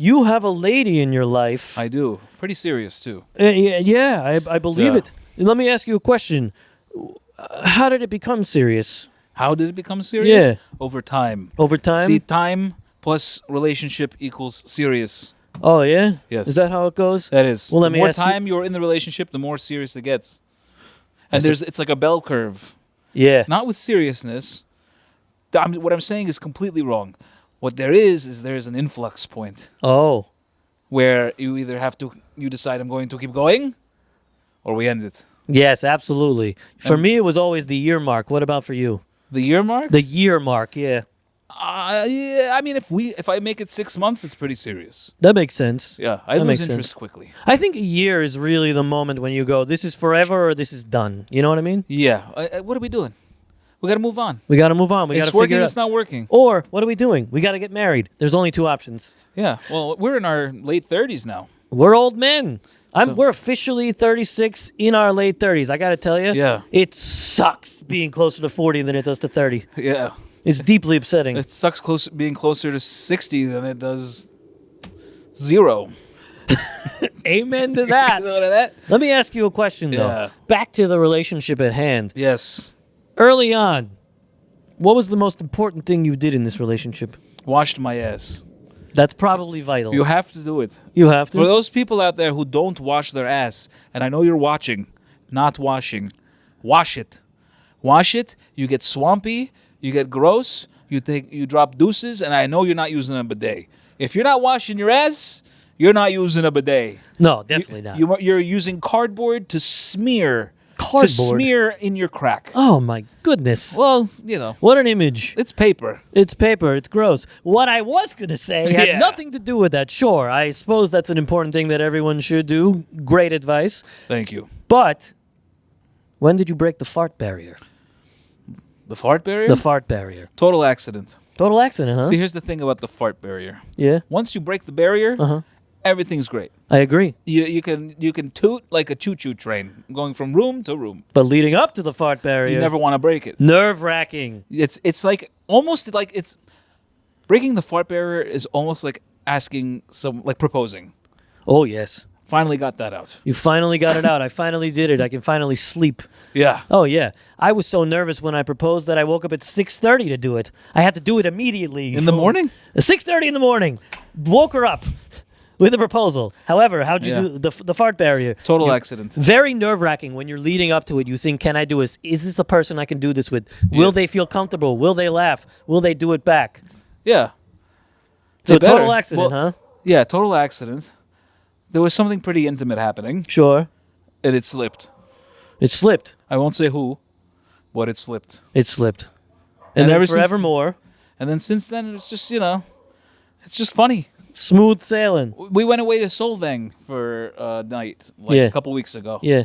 You have a lady in your life. I do. Pretty serious, too. Yeah, I believe Yeah. it. Let me ask you a question. How did it become serious? How did it become serious? Yeah. Over time. Over time? See, time plus relationship equals serious. Oh, yeah? Yes. Is that how it goes? That is. Well, let the me more ask you- time you're in the relationship, the more serious it gets. And it's like a bell curve. Yeah. Not with seriousness. What I'm saying is completely wrong. What there is there's an influx point Oh. where you either you decide I'm going to keep going, or we end it. Yes, absolutely. For me, it was always the year mark. What about for you? The year mark? The year mark, yeah. Yeah. I mean, if I make it 6 months, it's pretty serious. That makes sense. Yeah, I That makes lose interest sense. quickly. I think a year is really the moment when you go, this is forever or this is done. You know what I mean? Yeah. What are we doing? We got to move on. We got to move on. We got It's to working. figure it It's out. not working. Or what are we doing? We got to get married. There's only two options. Yeah. Well, we're in our late 30s now. We're old men. So- We're officially 36 in our late 30s. I got to tell you, Yeah. it sucks being closer to 40 than it does to 30. Yeah. It's deeply upsetting. It sucks being closer to 60 than it does 0. Amen to that. You know that? Let me ask you a question, though. Yeah. Back to the relationship at hand. Yes. Early on, what was the most important thing you did in this relationship? Washed my ass. That's probably vital. You have to do it. You have to? For those people out there who don't wash their ass, and I know you're watching, not washing, wash it. Wash it. You get swampy. You get gross. You drop deuces, and I know you're not using a bidet. If you're not washing your ass, you're not using a bidet. No, definitely not. You're using cardboard to smear. Cardboard? To smear in your crack. Oh, my goodness. Well, you know, What an image. it's paper. It's paper. It's gross. What I was going to say had Yeah. nothing to do with that. Sure, I suppose that's an important thing that everyone should do. Great advice. Thank you. But when did you break the fart barrier? The fart barrier? The fart barrier. Total accident. Total accident, huh? See, here's the thing about the fart barrier. Yeah, Once you break the barrier, Uh-huh. everything's great. I agree. You can toot like a choo-choo train, going from room to room. But leading up to the fart barrier, You never want to break it. nerve-wracking. It's like almost like it's breaking the fart barrier is almost like asking proposing. Oh, yes. Finally got that out. You finally got it out. I finally did it. I can finally sleep. Yeah. Oh, yeah. I was so nervous when I proposed that I woke up at 6:30 to do it. I had to do it immediately. In the morning? 6:30 in the morning. Woke her up with a proposal. However, how'd you Yeah. do the fart barrier? Total accident. Very nerve-wracking when you're leading up to it. You think, can I do this? Is this a person I can do this with? Will Yes. they feel comfortable? Will they laugh? Will they do it back? Yeah. So They better. total accident, Well, huh? Yeah, total accident. There was something pretty intimate happening, Sure. and it slipped. It slipped. I won't say who, but it slipped. It slipped. And And then ever since- forevermore, And then since then, it's just, it's just funny. smooth sailing. We went away to Solvang for a night, Yeah. a couple weeks ago. Yeah.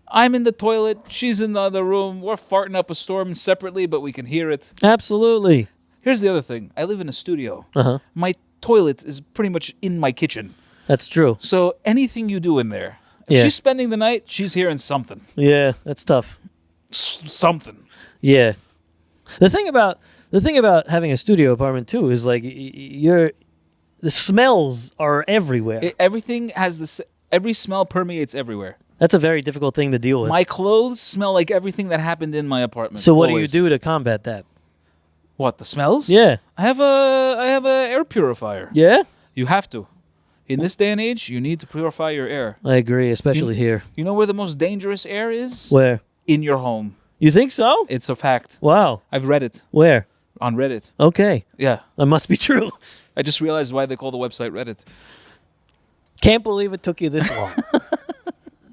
I'm in the toilet. She's in the other room. We're farting up a storm separately, but we can hear it. Absolutely. Here's the other thing. I live in a studio. Uh-huh. My toilet is pretty much in my kitchen. That's true. So anything you do in there, if Yeah. she's spending the night, she's hearing something. Yeah, that's tough. Something. Yeah. The thing about having a studio apartment too is like the smells are everywhere. Everything has this. Every smell permeates everywhere. That's a very difficult thing to deal with. My clothes smell like everything that happened in my apartment. So what Always. do you do to combat that? What, the smells? Yeah. I have a air purifier. Yeah? You have to. In this day and age, you need to purify your air. I agree, especially here. You know where the most dangerous air is? Where? In your home. You think so? It's a fact. Wow. I've read it Where? on Reddit. Okay. Yeah. That must be true. I just realized why they call the website Reddit. Can't believe it took you this long.